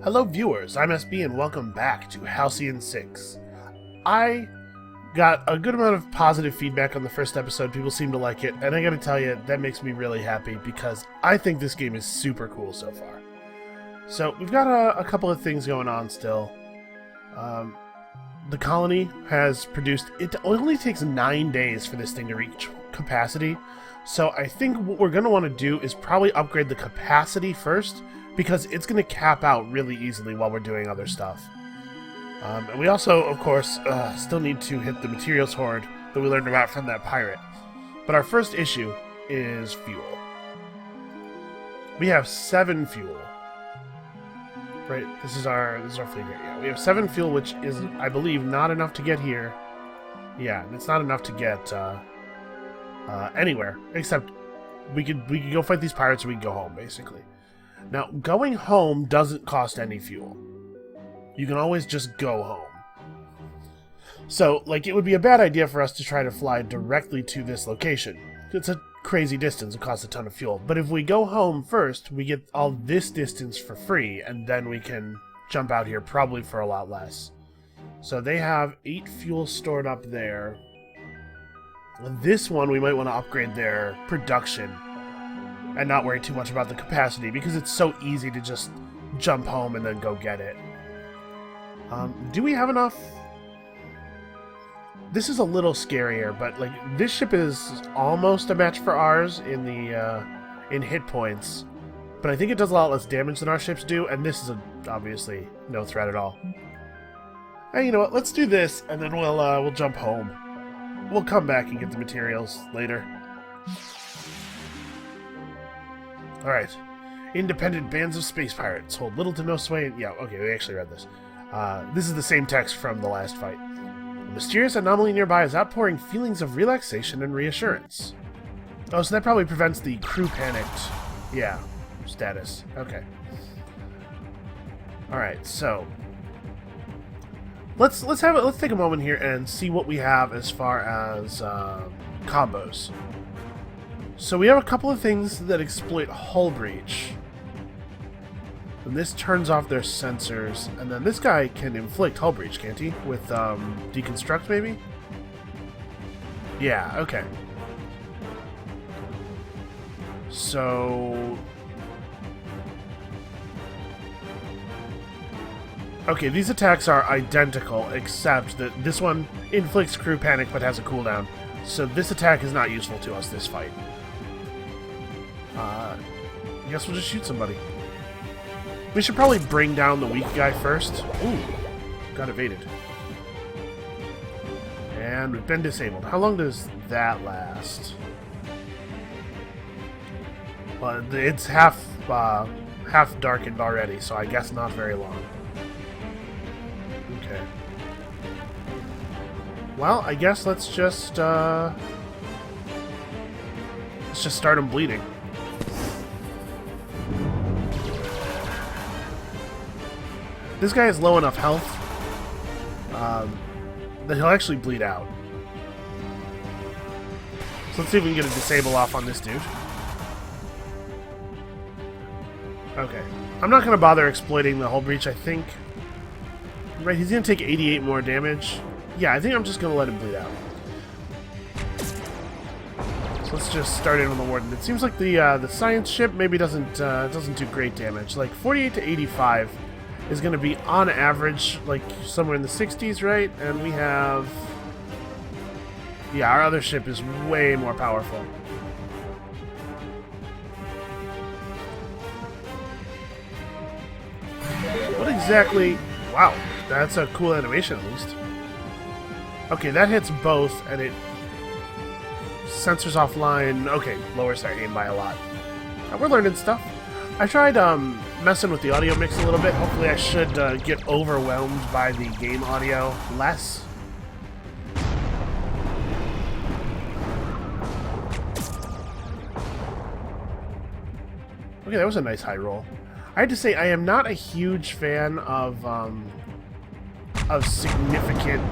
Hello viewers, I'm SB and welcome back to Halcyon 6. I got a good amount of positive feedback on the first episode, people seem to like it, and I gotta tell you, that makes me really happy because I think this game is super cool so far. So, we've got a couple of things going on still. The colony has produced, it only takes 9 days for this thing to reach capacity, so I think what we're going to want to do is probably upgrade the capacity first, because it's going to cap out really easily while we're doing other stuff. And we also, of course, still need to hit the materials hoard that we learned about from that pirate. But our first issue is fuel. We have 7 fuel. Right, this is our fleet here. Yeah, we have 7 fuel, which is, I believe, not enough to get here. Yeah, it's not enough to get anywhere, except we could go fight these pirates, or we can go home, basically. Now, going home doesn't cost any fuel. You can always just go home. So, like, it would be a bad idea for us to try to fly directly to this location. It's a crazy distance, it costs a ton of fuel. But if we go home first, we get all this distance for free, and then we can jump out here probably for a lot less. So they have 8 fuel stored up there. This one, we might want to upgrade their production and not worry too much about the capacity, because it's so easy to just jump home and then go get it. Do we have enough? This is a little scarier, but like this ship is almost a match for ours in the in hit points, but I think it does a lot less damage than our ships do, and this is obviously no threat at all. Hey, you know what? Let's do this, and then we'll jump home. We'll come back and get the materials later. All right. Independent bands of space pirates hold little to no sway in... Yeah, okay, we actually read this. This is the same text from the last fight. A mysterious anomaly nearby is outpouring feelings of relaxation and reassurance. Oh, so that probably prevents the crew panicked, yeah, status. Okay. Alright, so... Let's take a moment here and see what we have as far as combos. So we have a couple of things that exploit hull breach. And this turns off their sensors, and then this guy can inflict hull breach, can't he? With deconstruct, maybe? Yeah, okay. So... Okay, these attacks are identical, except that this one inflicts crew panic but has a cooldown. So this attack is not useful to us this fight. I guess we'll just shoot somebody. We should probably bring down the weak guy first. Ooh, got evaded. And we've been disabled. How long does that last? Well, it's half darkened already, so I guess not very long. Okay. Well, I guess let's just start him bleeding. This guy has low enough health that he'll actually bleed out. So let's see if we can get a disable off on this dude. Okay. I'm not going to bother exploiting the hull breach, I think. Right, he's going to take 88 more damage. Yeah, I think I'm just going to let him bleed out. So let's just start in on the Warden. It seems like the science ship maybe doesn't do great damage. Like 48 to 85 is going to be on average like somewhere in the 60s, right? And we have... Yeah, our other ship is way more powerful. What exactly... Wow, that's a cool animation at least. Okay, that hits both, and it... Sensors offline. Okay, lowers our aim by a lot. We're learning stuff. I tried messing with the audio mix a little bit. Hopefully I should get overwhelmed by the game audio less. Okay, that was a nice high roll. I had to say, I am not a huge fan of significant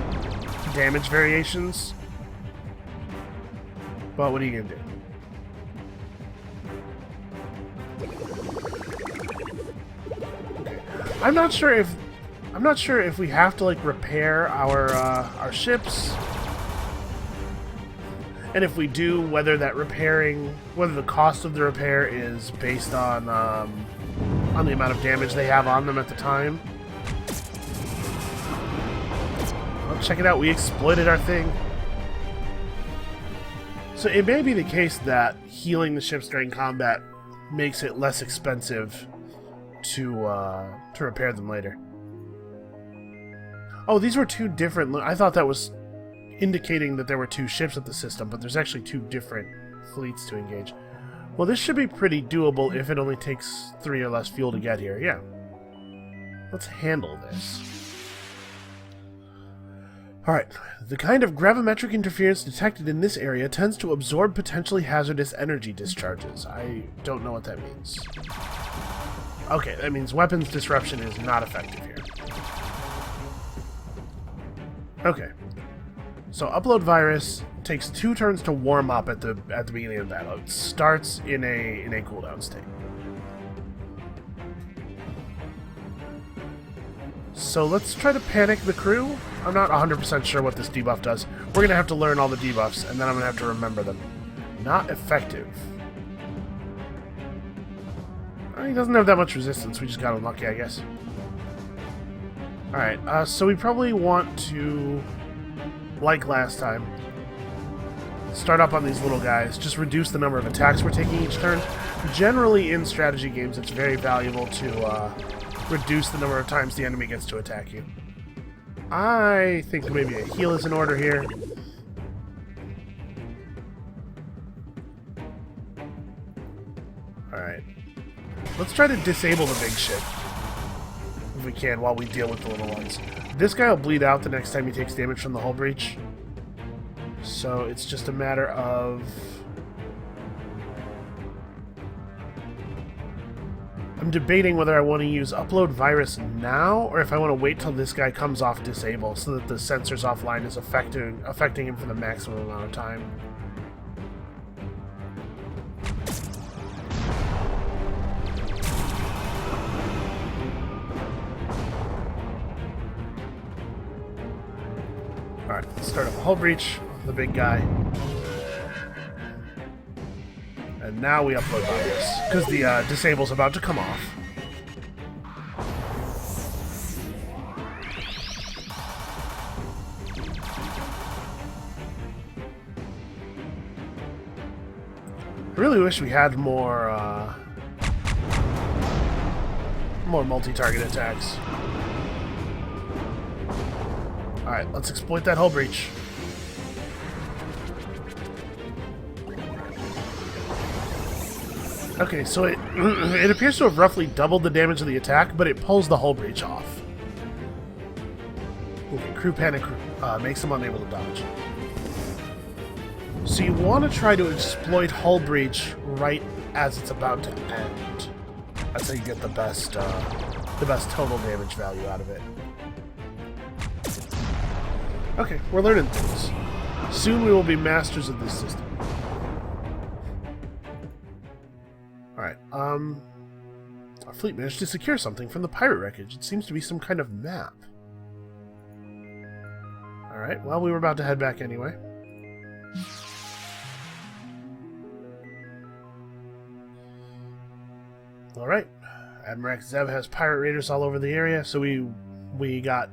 damage variations. But what are you gonna do? I'm not sure if we have to like repair our ships, and if we do, whether the cost of the repair is based on the amount of damage they have on them at the time. Well, check it out, we exploited our thing. So it may be the case that healing the ships during combat makes it less expensive to repair them later. Oh, these were two different... I thought that was indicating that there were two ships at the system, but there's actually two different fleets to engage. Well, this should be pretty doable if it only takes 3 or less fuel to get here. Yeah. Let's handle this. Alright. The kind of gravimetric interference detected in this area tends to absorb potentially hazardous energy discharges. I don't know what that means. Okay, that means weapons disruption is not effective here. Okay. So upload virus takes 2 turns to warm up at the beginning of the battle. It starts in a cooldown state. So let's try to panic the crew. I'm not 100% sure what this debuff does. We're going to have to learn all the debuffs, and then I'm going to have to remember them. Not effective. He doesn't have that much resistance. We just got unlucky, I guess. Alright, so we probably want to, like last time, start up on these little guys. Just reduce the number of attacks we're taking each turn. Generally, in strategy games, it's very valuable to reduce the number of times the enemy gets to attack you. I think maybe a heal is in order here. Alright. Let's try to disable the big ship, if we can, while we deal with the little ones. This guy will bleed out the next time he takes damage from the hull breach. So it's just a matter of... I'm debating whether I want to use upload virus now, or if I want to wait till this guy comes off disable, so that the sensors offline is affecting him for the maximum amount of time. Alright, let's start up a hull breach, the big guy. And now we upload virus, because the disable's about to come off. I really wish we had more multi-target attacks. Alright, let's exploit that hull breach. Okay, so it appears to have roughly doubled the damage of the attack, but it pulls the hull breach off. Okay, crew panic makes them unable to dodge. So you want to try to exploit hull breach right as it's about to end. That's how you get the best total damage value out of it. Okay, we're learning things. Soon we will be masters of this system. Alright, our fleet managed to secure something from the pirate wreckage. It seems to be some kind of map. Alright, well, we were about to head back anyway. Alright, Admiral Zeb has pirate raiders all over the area, so we got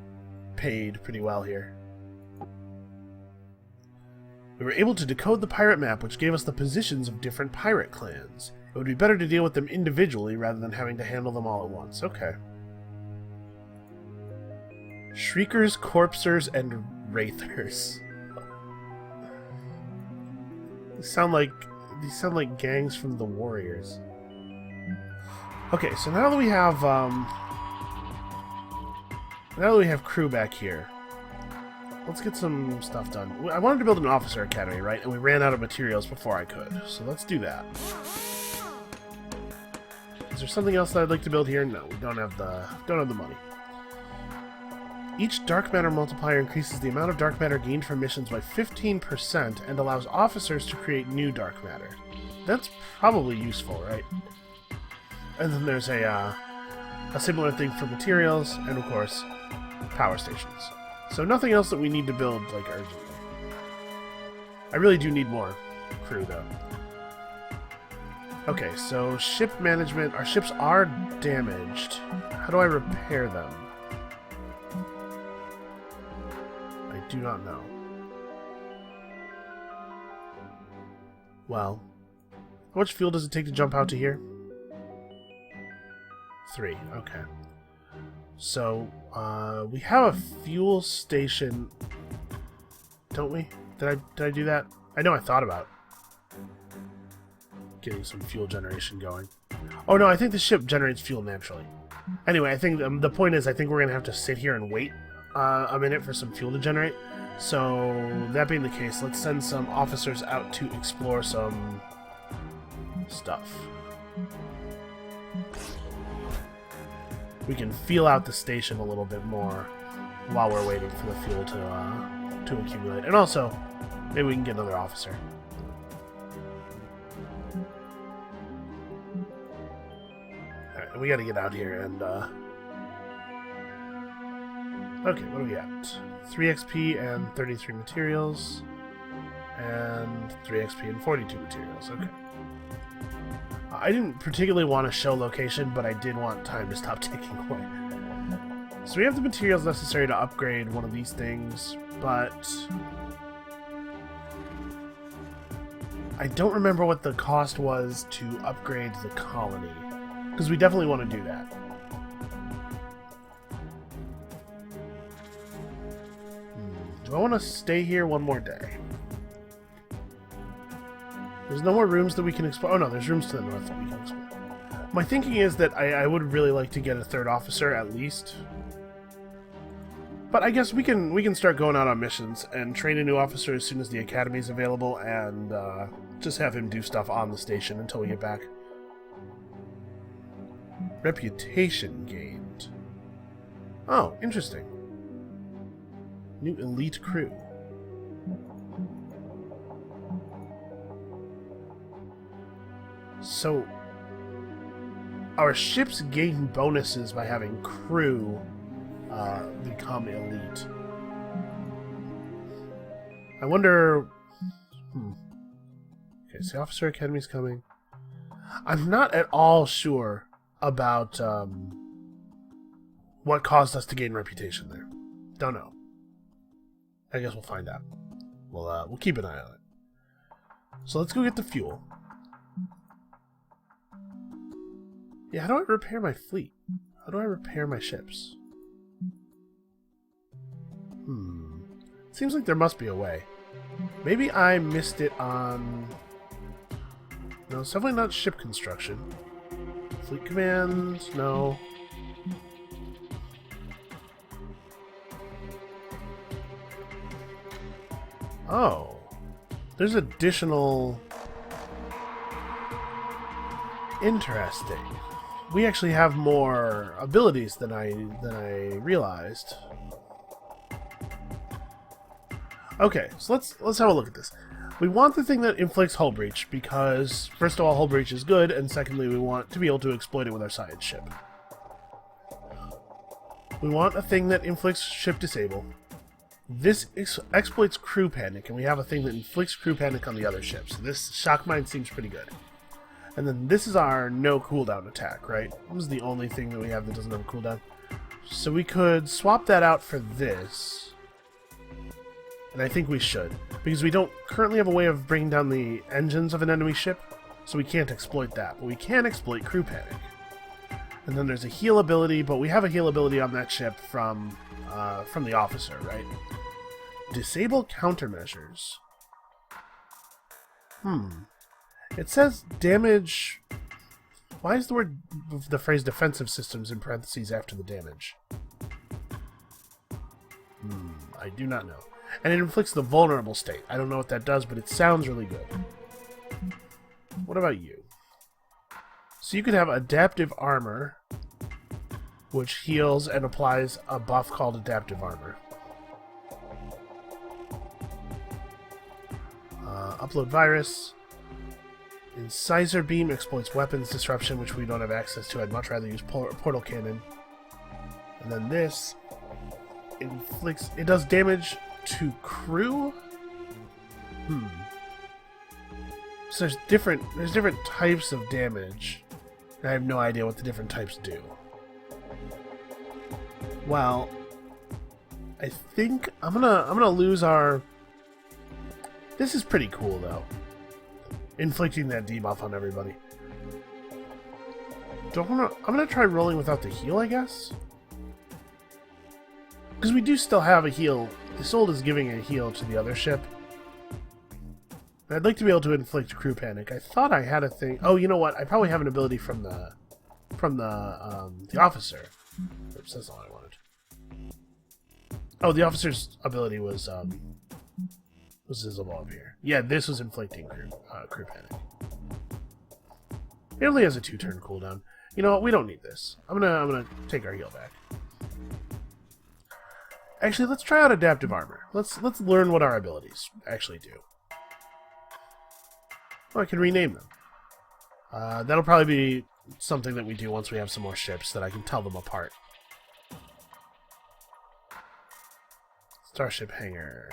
paid pretty well here. We were able to decode the pirate map, which gave us the positions of different pirate clans. It would be better to deal with them individually rather than having to handle them all at once. Okay. Shriekers, Corpsers, and Wraithers. These sound like gangs from the Warriors. Okay, so now that we have crew back here, let's get some stuff done. I wanted to build an officer academy, right? And we ran out of materials before I could. So let's do that. Is there something else that I'd like to build here? No, we don't have the money. Each dark matter multiplier increases the amount of dark matter gained from missions by 15% and allows officers to create new dark matter. That's probably useful, right? And then there's a A similar thing for materials, and of course, power stations. So nothing else that we need to build, like, urgently. I really do need more crew, though. Okay, so ship management. Our ships are damaged. How do I repair them? I do not know. Well, how much fuel does it take to jump out to here? 3, okay. So, we have a fuel station, don't we? Did I do that? I know I thought about getting some fuel generation going. Oh no, I think the ship generates fuel naturally. Anyway, I think the point is I think we're going to have to sit here and wait a minute for some fuel to generate. So, that being the case, let's send some officers out to explore some stuff. We can feel out the station a little bit more while we're waiting for the fuel to accumulate. And also, maybe we can get another officer. Alright, we gotta get out here and, okay, what do we got? 3 XP and 33 materials. And 3 XP and 42 materials, okay. I didn't particularly want to show location, but I did want time to stop ticking away. So we have the materials necessary to upgrade one of these things, but I don't remember what the cost was to upgrade the colony, because we definitely want to do that. Do I want to stay here one more day? There's no more rooms that we can explore. Oh no, there's rooms to the north that we can explore. My thinking is that I would really like to get a 3rd officer at least. But I guess we can start going out on missions and train a new officer as soon as the academy is available, and just have him do stuff on the station until we get back. Reputation gained. Oh, interesting. New elite crew. So, our ships gain bonuses by having crew become elite. I wonder... Okay, so Officer Academy's coming. I'm not at all sure about what caused us to gain reputation there. Don't know. I guess we'll find out. We'll keep an eye on it. So let's go get the fuel. Yeah, how do I repair my fleet? How do I repair my ships? Seems like there must be a way. Maybe I missed it on... No, it's definitely not ship construction. Fleet command, no. Oh. There's additional... Interesting. We actually have more abilities than I realized. Okay, so let's have a look at this. We want the thing that inflicts hull breach because, first of all, hull breach is good, and secondly, we want to be able to exploit it with our science ship. We want a thing that inflicts ship disable. This exploits crew panic, and we have a thing that inflicts crew panic on the other ships. This shock mine seems pretty good. And then this is our no cooldown attack, right? This is the only thing that we have that doesn't have a cooldown. So we could swap that out for this. And I think we should. Because we don't currently have a way of bringing down the engines of an enemy ship. So we can't exploit that. But we can exploit crew panic. And then there's a heal ability, but we have a heal ability on that ship from the officer, right? Disable countermeasures. It says damage... Why is the phrase defensive systems in parentheses after the damage? I do not know. And it inflicts the vulnerable state. I don't know what that does, but it sounds really good. What about you? So you could have adaptive armor, which heals and applies a buff called adaptive armor. Upload virus. Incisor Beam exploits weapons disruption, which we don't have access to. I'd much rather use Portal Cannon. And then this inflicts... It does damage to crew? So there's different types of damage. I have no idea what the different types do. Well, I think I'm gonna lose our... This is pretty cool though. Inflicting that debuff on everybody. I'm gonna try rolling without the heal, I guess? Because we do still have a heal. Isolde is giving a heal to the other ship. I'd like to be able to inflict crew panic. I thought I had a thing. Oh, you know what? I probably have an ability from the officer. Oops, that's all I wanted. Oh, the officer's ability was visible up here. Yeah, this was inflicting crew panic. It only has a 2-turn cooldown. You know what? We don't need this. I'm gonna take our heal back. Actually, let's try out adaptive armor. Let's learn what our abilities actually do. Oh, I can rename them. That'll probably be something that we do once we have some more ships that I can tell them apart. Starship hangar.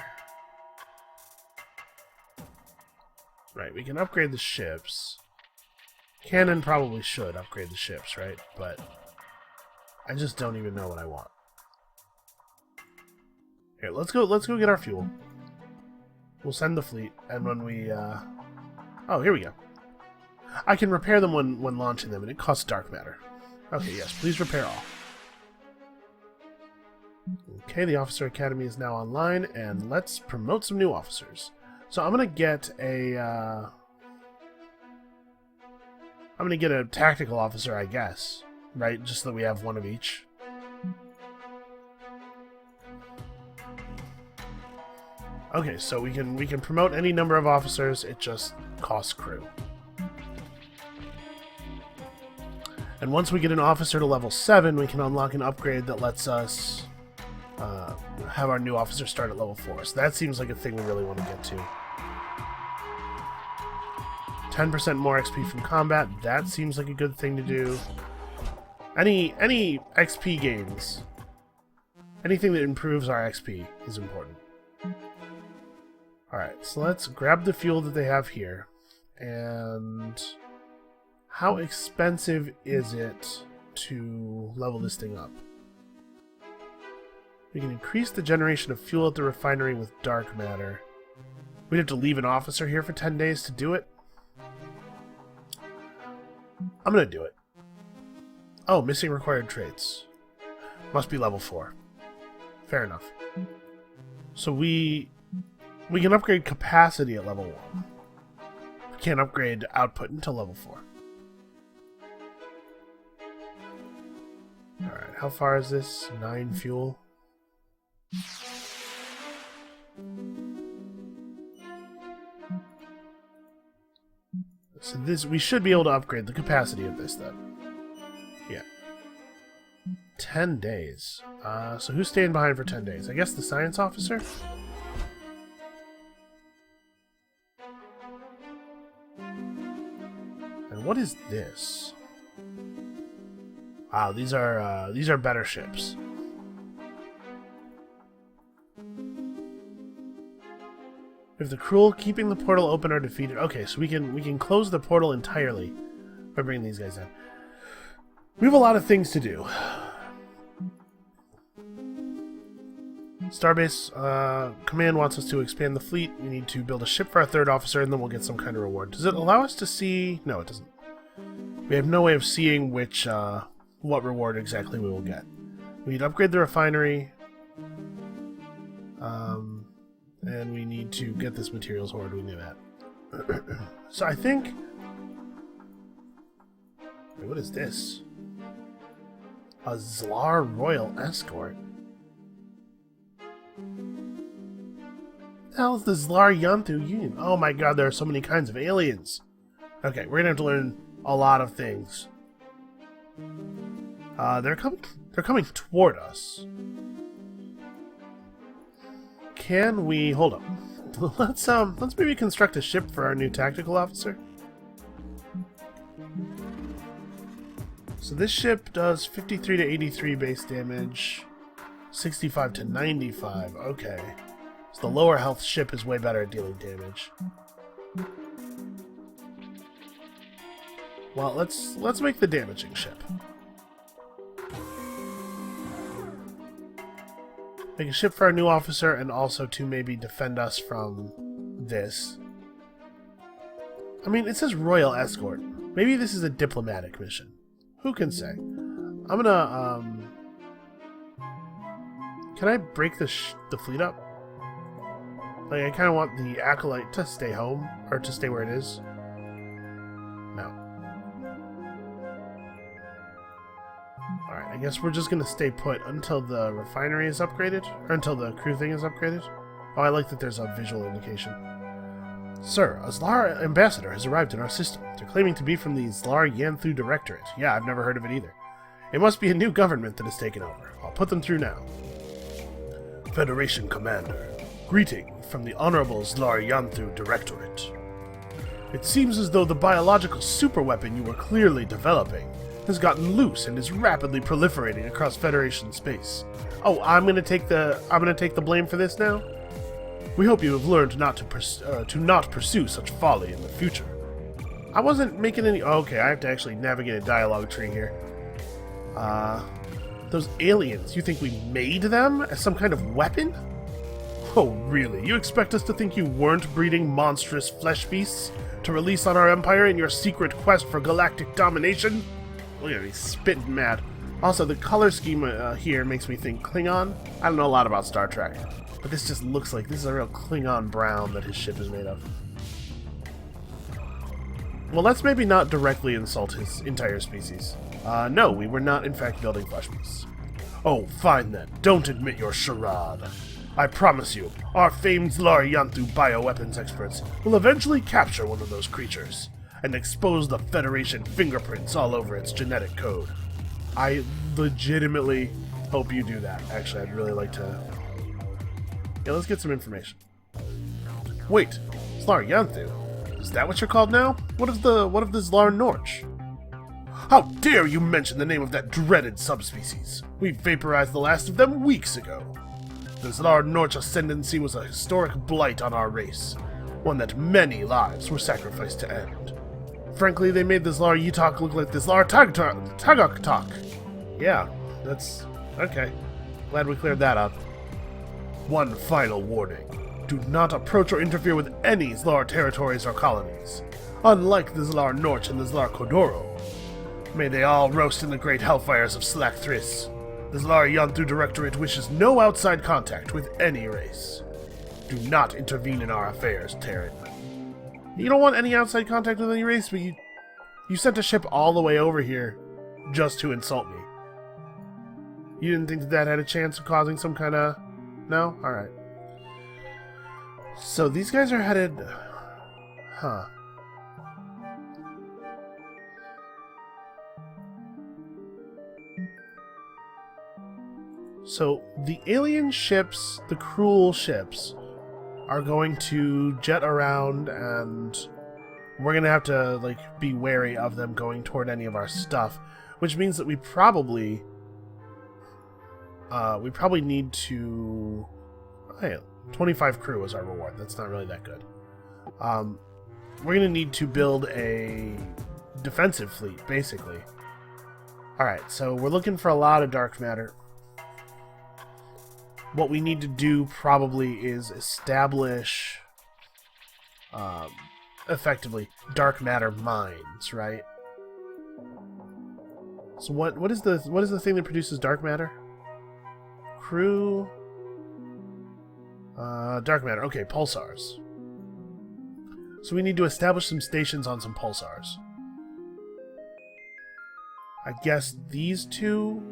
Right, we can upgrade the ships. Cannon probably should upgrade the ships, right? But I just don't even know what I want. Here, let's go get our fuel. We'll send the fleet, and when we oh, here we go. I can repair them when launching them, and it costs dark matter. Okay, yes, please repair all. Okay, the Officer Academy is now online, and let's promote some new officers. So I'm gonna get a tactical officer, I guess, right? Just so that we have one of each. Okay, so we can promote any number of officers. It just costs crew. And once we get an officer to level 7, we can unlock an upgrade that lets us have our new officer start at level 4. So that seems like a thing we really want to get to. 10% more XP from combat. That seems like a good thing to do. Any XP gains, anything that improves our XP is important. Alright, so let's grab the fuel that they have here. And how expensive is it to level this thing up? We can increase the generation of fuel at the refinery with dark matter. We'd have to leave an officer here for 10 days to do it. I'm gonna do it. Oh, missing required traits. Must be level 4. Fair enough. So we can upgrade capacity at level 1. We can't upgrade output until level 4. Alright, how far is this? 9 fuel. So this, we should be able to upgrade the capacity of this then. Yeah. 10 days. So who's staying behind for 10 days? I guess the science officer? And what is this? Wow, these are better ships. If the cruel keeping the portal open are defeated, okay, so we can close the portal entirely by bringing these guys in. We have a lot of things to do. Starbase Command wants us to expand the fleet. We need to build a ship for our 3rd officer, and then we'll get some kind of reward. Does it allow us to see? No, it doesn't. We have no way of seeing which what reward exactly we will get. We need to upgrade the refinery. And we need to get this materials hoard. We knew that. So I think... Wait, what is this? A Zlar Royal Escort? What the hell is the Zlar Yanthu Union? Oh my god, there are so many kinds of aliens. Okay, we're gonna have to learn a lot of things. They're coming toward us. Can we hold up? Let's maybe construct a ship for our new tactical officer. So this ship does 53 to 83 base damage, 65 to 95. Okay. So the lower health ship is way better at dealing damage. Well, let's make the damaging ship. Make a ship for our new officer and also to maybe defend us from this. I mean, it says Royal Escort. Maybe this is a diplomatic mission. Who can say? I'm gonna, can I break the fleet up? Like, I kind of want the Acolyte to stay home, or to stay where it is. No. Alright, I guess we're just gonna stay put until the refinery is upgraded, or until the crew thing is upgraded. Oh, I like that there's a visual indication. Sir, a Zlar ambassador has arrived in our system. They're claiming to be from the Zlar Yanthu Directorate. Yeah, I've never heard of it either. It must be a new government that has taken over. I'll put them through now. Federation Commander. Greeting from the Honorable Zlar Yanthu Directorate. It seems as though the biological superweapon you were clearly developing has gotten loose and is rapidly proliferating across Federation space. Oh, I'm gonna take the blame for this now? We hope you have learned not to not pursue such folly in the future. I wasn't making any... Oh, okay, I have to actually navigate a dialogue tree here. Those aliens, you think we made them as some kind of weapon? Oh, really? You expect us to think you weren't breeding monstrous flesh beasts to release on our empire in your secret quest for galactic domination? Look at me, spitting mad. Also, the color scheme here makes me think Klingon. I don't know a lot about Star Trek, but this just looks like this is a real Klingon brown that his ship is made of. Well, let's maybe not directly insult his entire species. No, we were not in fact building flesh beasts. Oh, fine then. Don't admit your charade. I promise you, our famed Zlar Yanthu bioweapons experts will eventually capture one of those creatures and expose the Federation fingerprints all over its genetic code. I legitimately hope you do that. Actually, I'd really like to... Yeah, let's get some information. Wait, Zlar Yanthu? Is that what you're called now? What of the Zlar Norch? How dare you mention the name of that dreaded subspecies? We vaporized the last of them weeks ago. The Zlar Norch ascendancy was a historic blight on our race, one that many lives were sacrificed to end. Frankly, they made the Zlar Yutok look like the Zlar Tagaktok. Yeah, that's... okay. Glad we cleared that up. One final warning. Do not approach or interfere with any Zlar territories or colonies. Unlike the Zlar Norch and the Zlar Kodoro. May they all roast in the great hellfires of Slakthris. The Zlar Yanthu Directorate wishes no outside contact with any race. Do not intervene in our affairs, Terran. You don't want any outside contact with any race, but you sent a ship all the way over here just to insult me. You didn't think that had a chance of causing some kind of... No? Alright. So these guys are headed... Huh. So the alien ships, the cruel ships, are going to jet around, and we're going to have to like be wary of them going toward any of our stuff, which means that we probably need to... Hey, 25 crew is our reward. That's not really that good. We're going to need to build a defensive fleet, basically. Alright, so we're looking for a lot of dark matter. What we need to do probably is establish, effectively, dark matter mines, right? So what is the thing that produces dark matter? Crew, dark matter. Okay, pulsars. So we need to establish some stations on some pulsars. I guess these two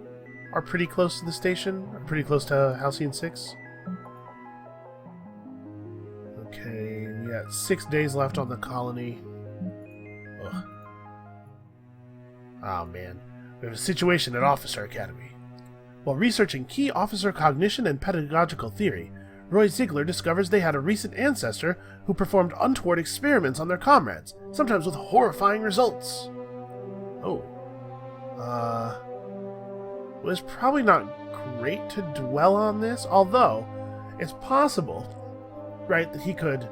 are pretty close to the station, are pretty close to Halcyon 6. Okay, we got 6 days left on the colony. Ugh. Oh man, we have a situation at Officer Academy. While researching key officer cognition and pedagogical theory, Roy Ziegler discovers they had a recent ancestor who performed untoward experiments on their comrades, sometimes with horrifying results. Oh. Well, it's probably not great to dwell on this, although it's possible, right, that he could,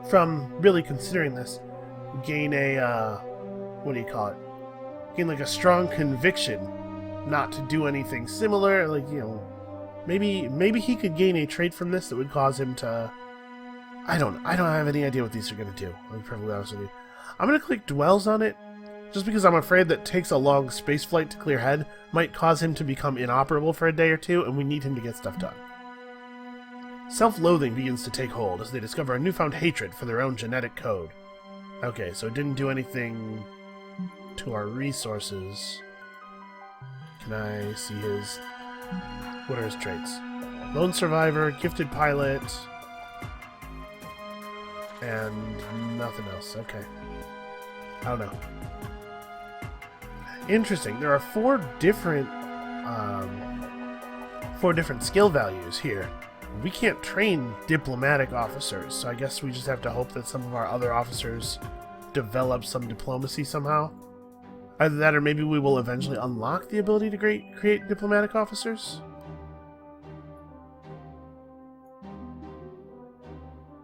from really considering this, gain a, what do you call it? Gain like a strong conviction not to do anything similar, like, you know, maybe he could gain a trait from this that would cause him to, I don't have any idea what these are going to do, I'll be perfectly honest with you. I'm going to click dwells on it, just because I'm afraid that takes a long space flight to clear head might cause him to become inoperable for a day or two, and we need him to get stuff done. Self-loathing begins to take hold as they discover a newfound hatred for their own genetic code. Okay, so it didn't do anything to our resources. Can I see his... What are his traits? Lone survivor, gifted pilot, and nothing else. Okay. I don't know. Interesting. There are four different skill values here. We can't train diplomatic officers, so I guess we just have to hope that some of our other officers develop some diplomacy somehow. Either that, or maybe we will eventually unlock the ability to create diplomatic officers.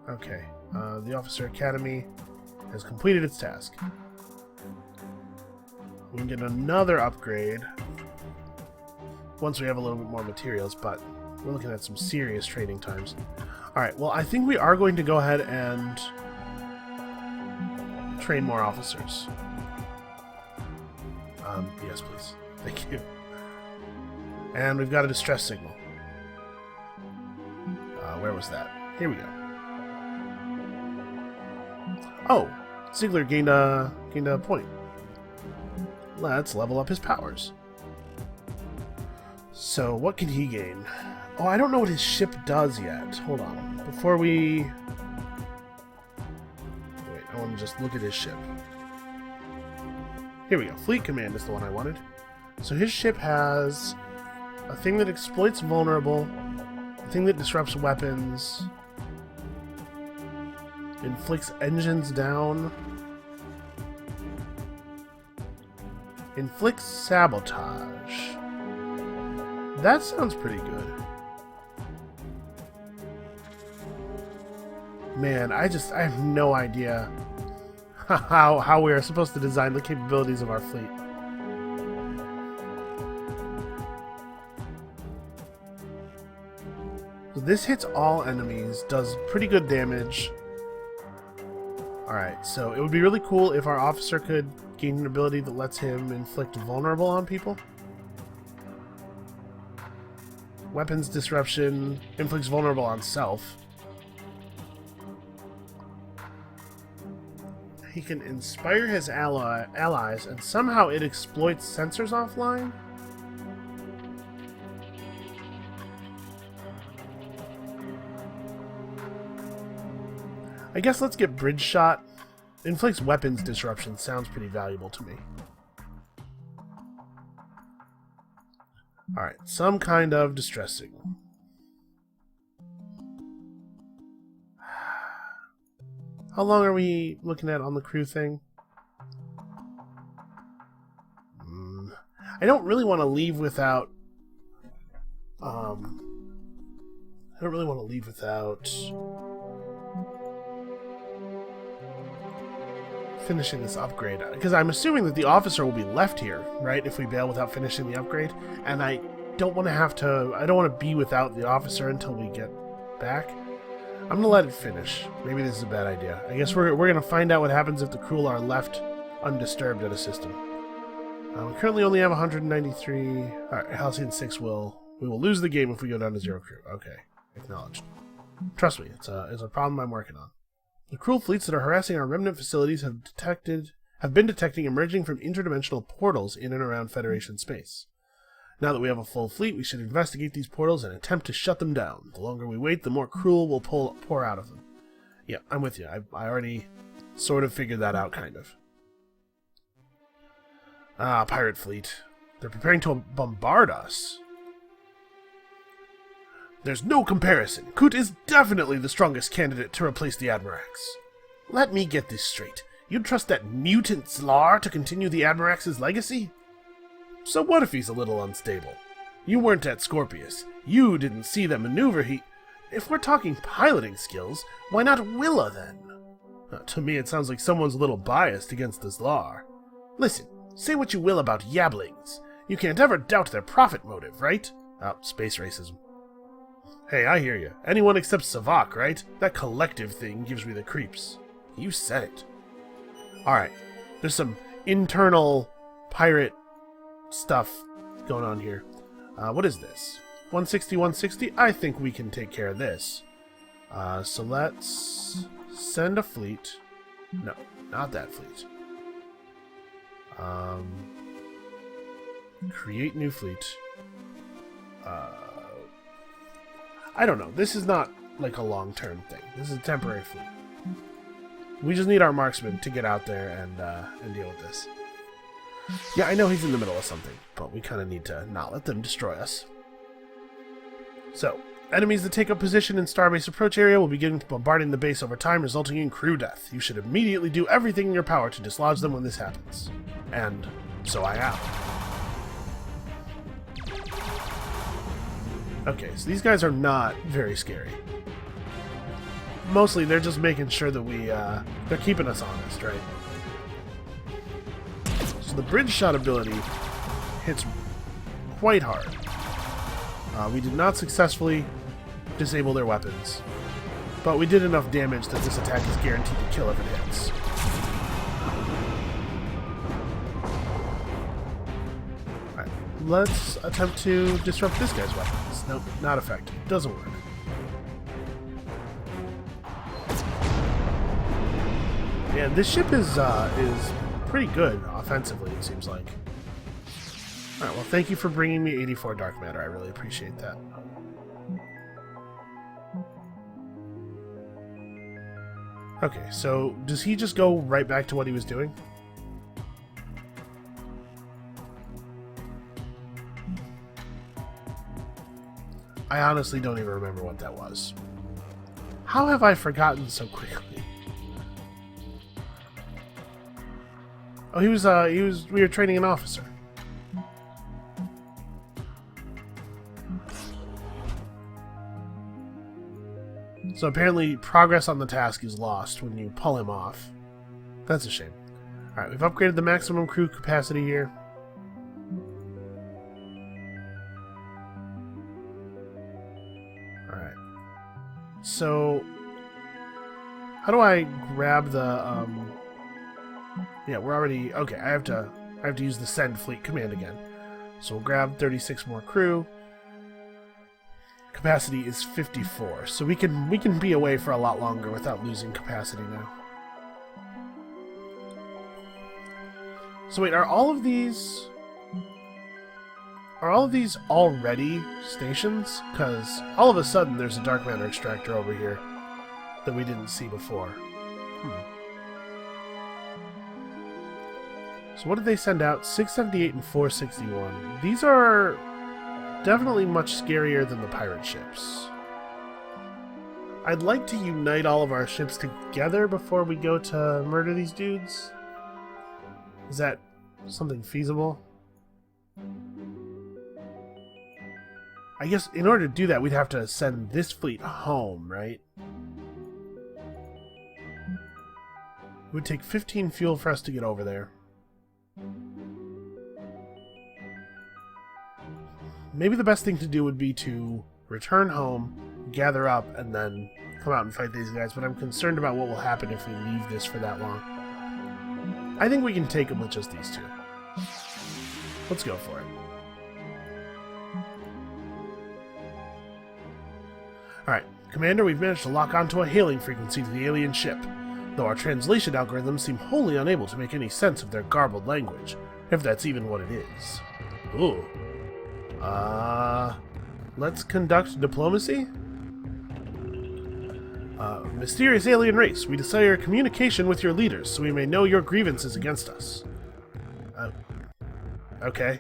Okay, the Officer Academy has completed its task. We can get another upgrade once we have a little bit more materials, but we're looking at some serious training times. Alright, well, I think we are going to go ahead and train more officers. Yes, please. Thank you. And we've got a distress signal. Where was that? Here we go. Oh! Ziegler gained a point. Let's level up his powers. So, what can he gain? Oh, I don't know what his ship does yet. Hold on. Before we... Wait, I want to just look at his ship. Here we go. Fleet Command is the one I wanted. So his ship has a thing that exploits vulnerable, a thing that disrupts weapons, inflicts engines down, inflicts sabotage. That sounds pretty good. Man, I have no idea how we are supposed to design the capabilities of our fleet. So this hits all enemies, does pretty good damage. Alright, so it would be really cool if our officer could gain an ability that lets him inflict vulnerable on people. Weapons disruption, inflicts vulnerable on self. He can inspire his allies, and somehow it exploits sensors offline? I guess let's get Bridge Shot. Inflicts weapons disruption sounds pretty valuable to me. Alright, some kind of distress signal. How long are we looking at on the crew thing? I don't really want to leave without... I don't really want to leave without... finishing this upgrade. Because I'm assuming that the officer will be left here, right? If we bail without finishing the upgrade. And I don't want to have to... I don't want to be without the officer until we get back. I'm going to let it finish. Maybe this is a bad idea. I guess we're going to find out what happens if the crew are left undisturbed at a system. We currently only have 193. Alright, Halcyon 6 we will lose the game if we go down to 0 crew. Okay, acknowledged. Trust me, it's a problem I'm working on. The cruel fleets that are harassing our remnant facilities have been detecting emerging from interdimensional portals in and around Federation space. Now that we have a full fleet, we should investigate these portals and attempt to shut them down. The longer we wait, the more cruel will pour out of them. Yeah, I'm with you. I already sort of figured that out, kind of. Ah, pirate fleet. They're preparing to bombard us. There's no comparison. Kut is definitely the strongest candidate to replace the Admirax. Let me get this straight. You'd trust that mutant Zlar to continue the Admirax's legacy? So what if he's a little unstable? You weren't at Scorpius. You didn't see the maneuver he... If we're talking piloting skills, why not Willa then? To me it sounds like someone's a little biased against the Zlar. Listen, say what you will about Yablings. You can't ever doubt their profit motive, right? Oh, space racism. Hey, I hear you. Anyone except Savak, right? That collective thing gives me the creeps. You said it. Alright, there's some internal pirate stuff going on here. What is this? 160, 160? I think we can take care of this. So let's send a fleet. No, not that fleet. Create new fleet. I don't know. This is not like a long-term thing. This is a temporary fleet. We just need our marksman to get out there and deal with this. Yeah, I know he's in the middle of something, but we kind of need to not let them destroy us. So, enemies that take up position in Starbase approach area will begin bombarding the base over time, resulting in crew death. You should immediately do everything in your power to dislodge them when this happens. And so I am. Okay, so these guys are not very scary. Mostly, they're just making sure that they're keeping us honest, right? So the bridge shot ability hits quite hard. We did not successfully disable their weapons, but we did enough damage that this attack is guaranteed to kill if it hits. Alright, let's attempt to disrupt this guy's weapons. Nope, not effective. Doesn't work. Yeah, this ship is pretty good offensively, it seems like. Alright, well, thank you for bringing me 84 dark matter. I really appreciate that. Okay, so does he just go right back to what he was doing? I honestly don't even remember what that was. How have I forgotten so quickly? Oh, we were training an officer. So apparently progress on the task is lost when you pull him off. That's a shame. Alright, we've upgraded the maximum crew capacity here. Alright. So how do I grab the yeah, we're already okay, I have to use the send fleet command again. So we'll grab 36 more crew. Capacity is 54, so we can be away for a lot longer without losing capacity now. So wait, are all of these already stations? Because all of a sudden there's a dark matter extractor over here that we didn't see before. So what did they send out? 678 and 461. These are definitely much scarier than the pirate ships. I'd like to unite all of our ships together before we go to murder these dudes. Is that something feasible? I guess in order to do that, we'd have to send this fleet home, right? It would take 15 fuel for us to get over there. Maybe the best thing to do would be to return home, gather up, and then come out and fight these guys, but I'm concerned about what will happen if we leave this for that long. I think we can take them with just these two. Let's go for it. Alright, Commander, we've managed to lock onto a hailing frequency to the alien ship, though our translation algorithms seem wholly unable to make any sense of their garbled language, if that's even what it is. Ooh. Let's conduct diplomacy? Mysterious alien race, we desire communication with your leaders so we may know your grievances against us. Okay.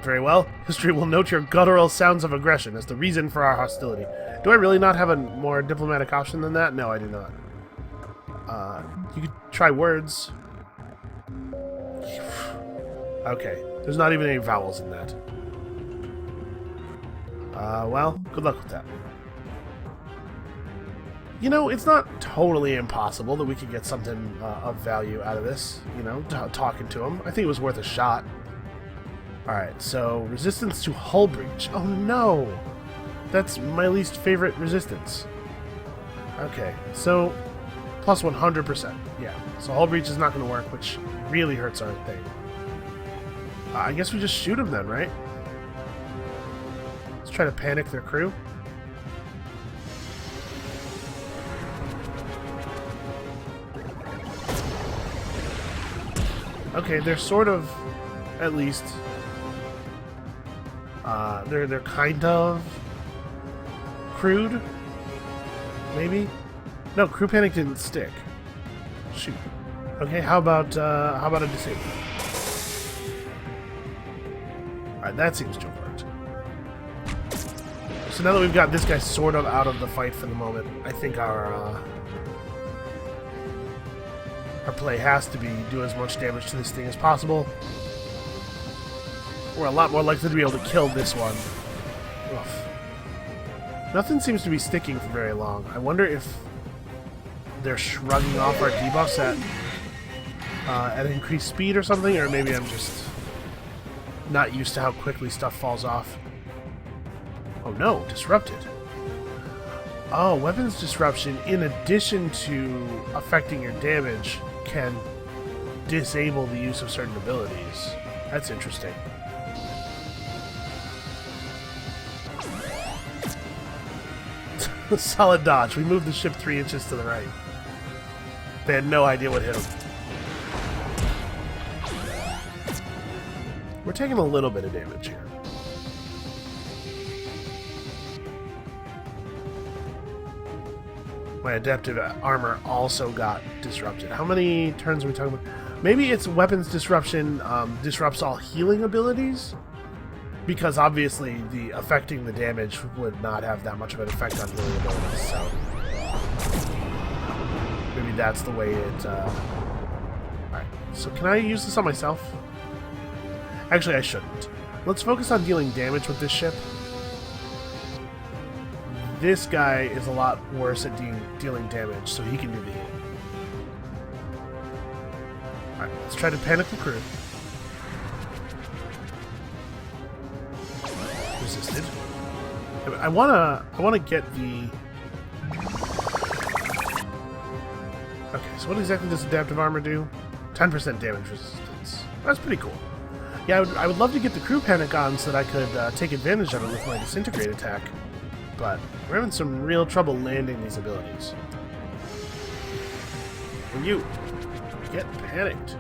Very well. History will note your guttural sounds of aggression as the reason for our hostility. Do I really not have a more diplomatic option than that? No, I do not. You could try words. Okay. There's not even any vowels in that. Well, good luck with that. You know, it's not totally impossible that we could get something of value out of this, you know, talking to him. I think it was worth a shot. Alright, so resistance to hull breach. Oh no! That's my least favorite resistance. Okay, so plus 100%. Yeah, so hull breach is not going to work, which really hurts our thing. I guess we just shoot them then, right? Let's try to panic their crew. Okay, they're sort of, at least, they're kind of crude, maybe? No, crew panic didn't stick. Shoot. Okay, how about a disable? Alright, that seems to have worked. So now that we've got this guy sort of out of the fight for the moment, I think our play has to be do as much damage to this thing as possible. We're a lot more likely to be able to kill this one. Oof. Nothing seems to be sticking for very long. I wonder if they're shrugging off our debuffs at increased speed or something, or maybe I'm just not used to how quickly stuff falls off. Oh no, disrupted. Oh, weapons disruption, in addition to affecting your damage, can disable the use of certain abilities. That's interesting. Solid dodge. We moved the ship 3 inches to the right. They had no idea what hit them. We're taking a little bit of damage here. My adaptive armor also got disrupted. How many turns are we talking about? Maybe it's weapons disruption disrupts all healing abilities? Because obviously the affecting the damage would not have that much of an effect on healing abilities, so maybe that's the way it... Alright, so can I use this on myself? Actually, I shouldn't. Let's focus on dealing damage with this ship. This guy is a lot worse at dealing damage, so he can do the healing. Alright, let's try to panic the crew. Resisted. I wanna get the... Okay, so what exactly does adaptive armor do? 10% damage resistance. That's pretty cool. Yeah, I would love to get the crew panic on so that I could take advantage of it with my disintegrate attack. But we're having some real trouble landing these abilities. And you get panicked.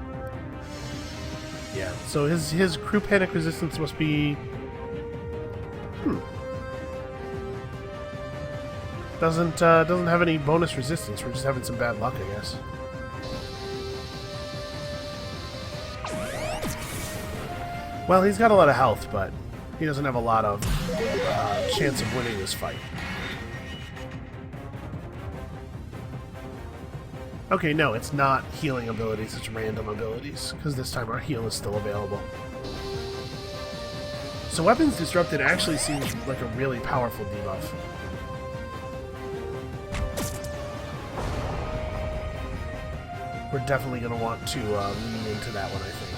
Yeah, so his crew panic resistance must be... Doesn't have any bonus resistance. We're just having some bad luck, I guess. Well, he's got a lot of health, but he doesn't have a lot of chance of winning this fight. Okay, no, it's not healing abilities, it's random abilities, because this time our heal is still available. So Weapons Disrupted actually seems like a really powerful debuff. We're definitely going to want to lean into that one, I think.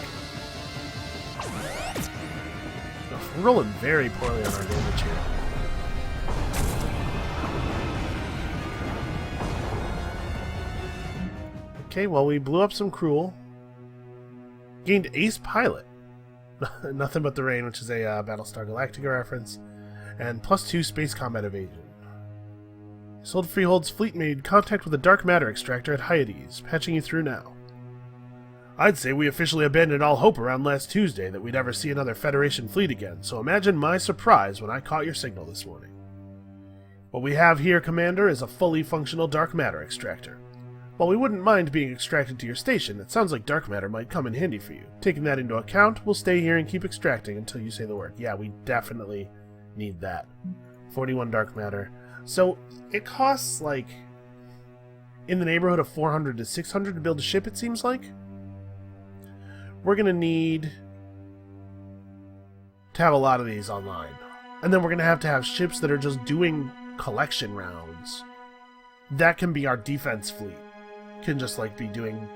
We're rolling very poorly on our damage here. Okay, well, we blew up some Cruel. Gained Ace Pilot. Nothing But the Rain, which is a Battlestar Galactica reference. And +2 Space Combat Evasion. Sold Freehold's fleet made contact with a dark matter extractor at Hyades, patching you through now. I'd say we officially abandoned all hope around last Tuesday that we'd ever see another Federation fleet again, so imagine my surprise when I caught your signal this morning. What we have here, Commander, is a fully functional dark matter extractor. While we wouldn't mind being extracted to your station, it sounds like dark matter might come in handy for you. Taking that into account, we'll stay here and keep extracting until you say the word. Yeah, we definitely need that. 41 dark matter. So, it costs, like, in the neighborhood of 400 to 600 to build a ship, it seems like. We're going to need to have a lot of these online. And then we're going to have ships that are just doing collection rounds. That can be our defense fleet. Can just, like, be doing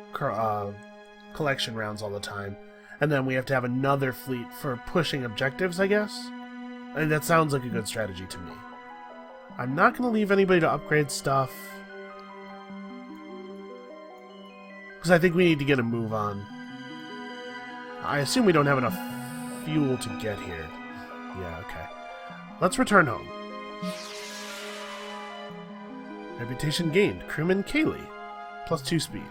collection rounds all the time. And then we have to have another fleet for pushing objectives, I guess. And that sounds like a good strategy to me. I'm not going to leave anybody to upgrade stuff, because I think we need to get a move on. I assume we don't have enough fuel to get here. Yeah, okay. Let's return home. Reputation gained. Crewman Kaylee. +2 speed.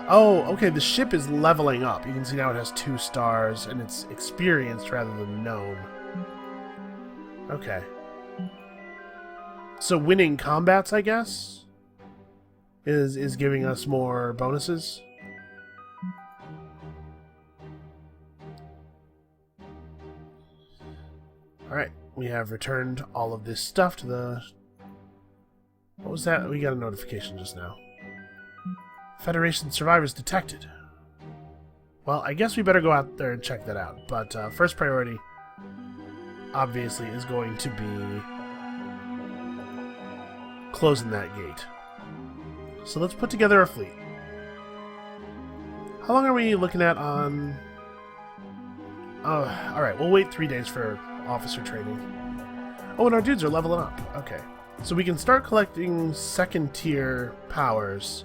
Oh, okay, the ship is leveling up. You can see now it has 2 stars, and it's experienced rather than known. Okay. So winning combats, I guess, is giving us more bonuses. Alright, we have returned all of this stuff to the... What was that? We got a notification just now. Federation survivors detected. Well, I guess we better go out there and check that out. But first priority, obviously, is going to be closing that gate. So let's put together a fleet. How long are we looking at on... alright, we'll wait 3 days for officer training. Oh, and our dudes are leveling up. Okay. So we can start collecting second tier powers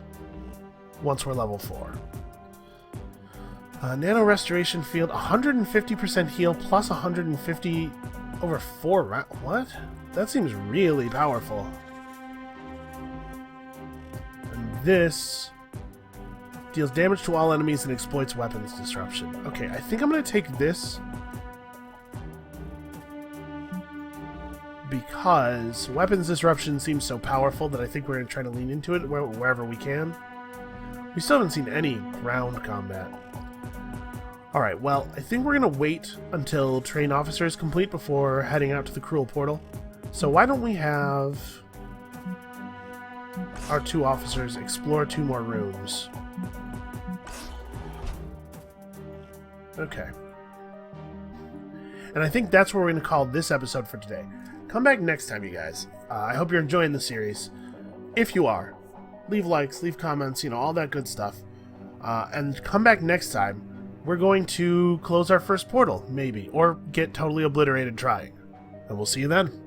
once we're level 4. Nano restoration field, 150% heal plus 150 over 4 rounds. What? That seems really powerful. And this deals damage to all enemies and exploits weapons disruption. Okay, I think I'm going to take this because weapons disruption seems so powerful that I think we're going to try to lean into it wherever we can. We still haven't seen any ground combat. Alright, well, I think we're going to wait until train officer is complete before heading out to the cruel portal. So why don't we have our 2 officers explore 2 more rooms. Okay. And I think that's where we're going to call this episode for today. Come back next time, you guys. I hope you're enjoying the series. If you are, leave likes, leave comments, you know, all that good stuff. And come back next time. We're going to close our first portal, maybe, or get totally obliterated trying. And we'll see you then.